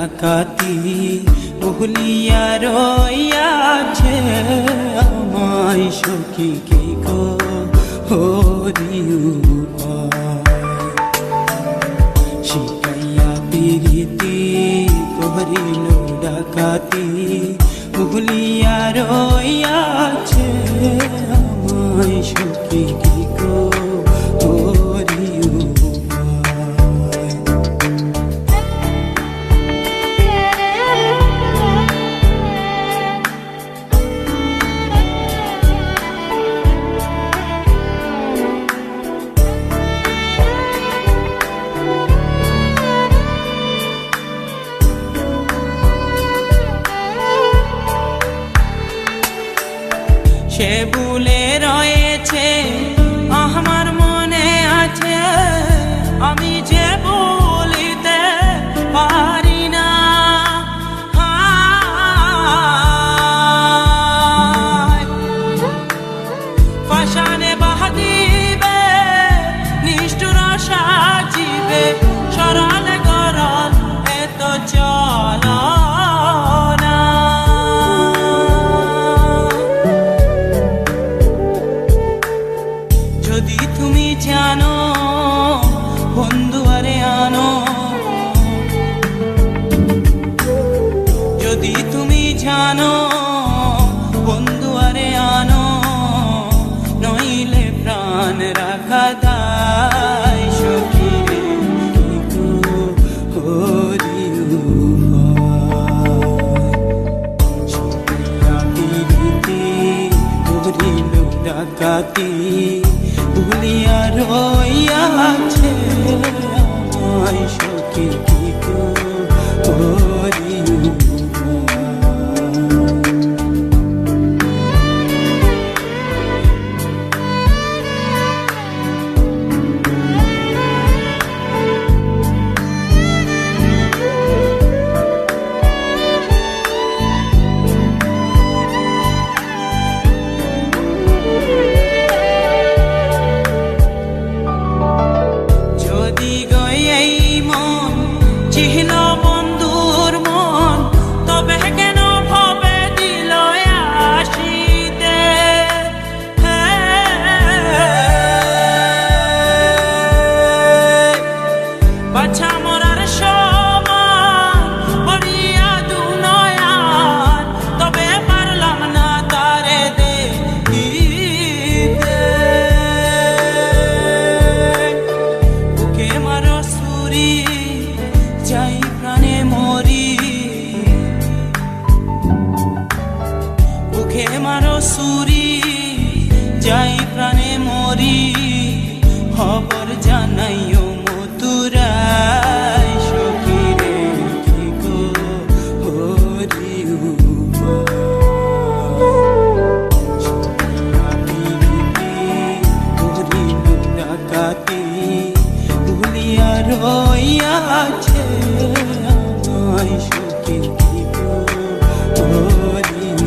ডাকাতি ভুলিয়া রইয়াছে আমায় সখী কি গো হরিউ শিখাইয়া পিরিতি করিল ডাকাতি ভুলিয়া রইয়াছে আমায় সখী কি গো হরিউ সে ভুলে রয়েছে আমার মনে আছে আমি যে বলিতে পারি না পাষাণে বাঁধিবে নিষ্ঠুর সাজিবে সরলে গরল এত চল যদি তুমি জানো বন্ধু আরে আনো যদি তুমি জানো বন্ধু আরে আনো নইলে প্রাণ রাখা দায় সখী রে কি গো হরিউ করিল ডাকাতি ভুলিয়া রইয়াছে আমায় সখী কি গো হরিউ চিহ্ন বন্ধুর মন তবে কেন ভাবে দিল আসিতে বাছা মরার সমান পড়িয়া দুনয়ান তবে পারলাম না তারে দেখিতে বুকে মারো সুরি যাই প্রাণে মরি বুকে মারো সুরি যাই প্রাণে মরি খবর জানাইও মথুরায় সখী রে কি গো হরিউ করিল ডাকাতি ভুলিয়া রইয়াছে আমায় সখী কি গো হরিউ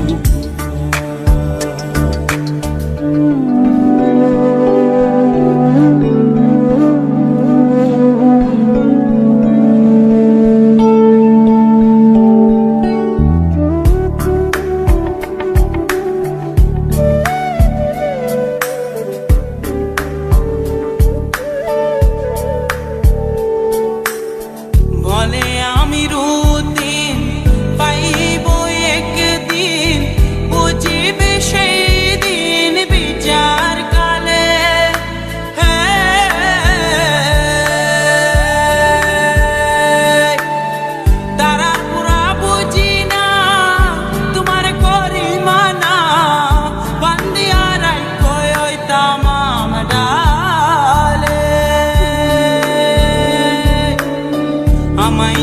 বলে আমি রুদিন পাইব একদিন বুঝিবে সেই দিন বিচার কালে তারার পুরা বুঝি না তোমার করি মানা বান্দিয়া রাই তামাম ডালে আমায়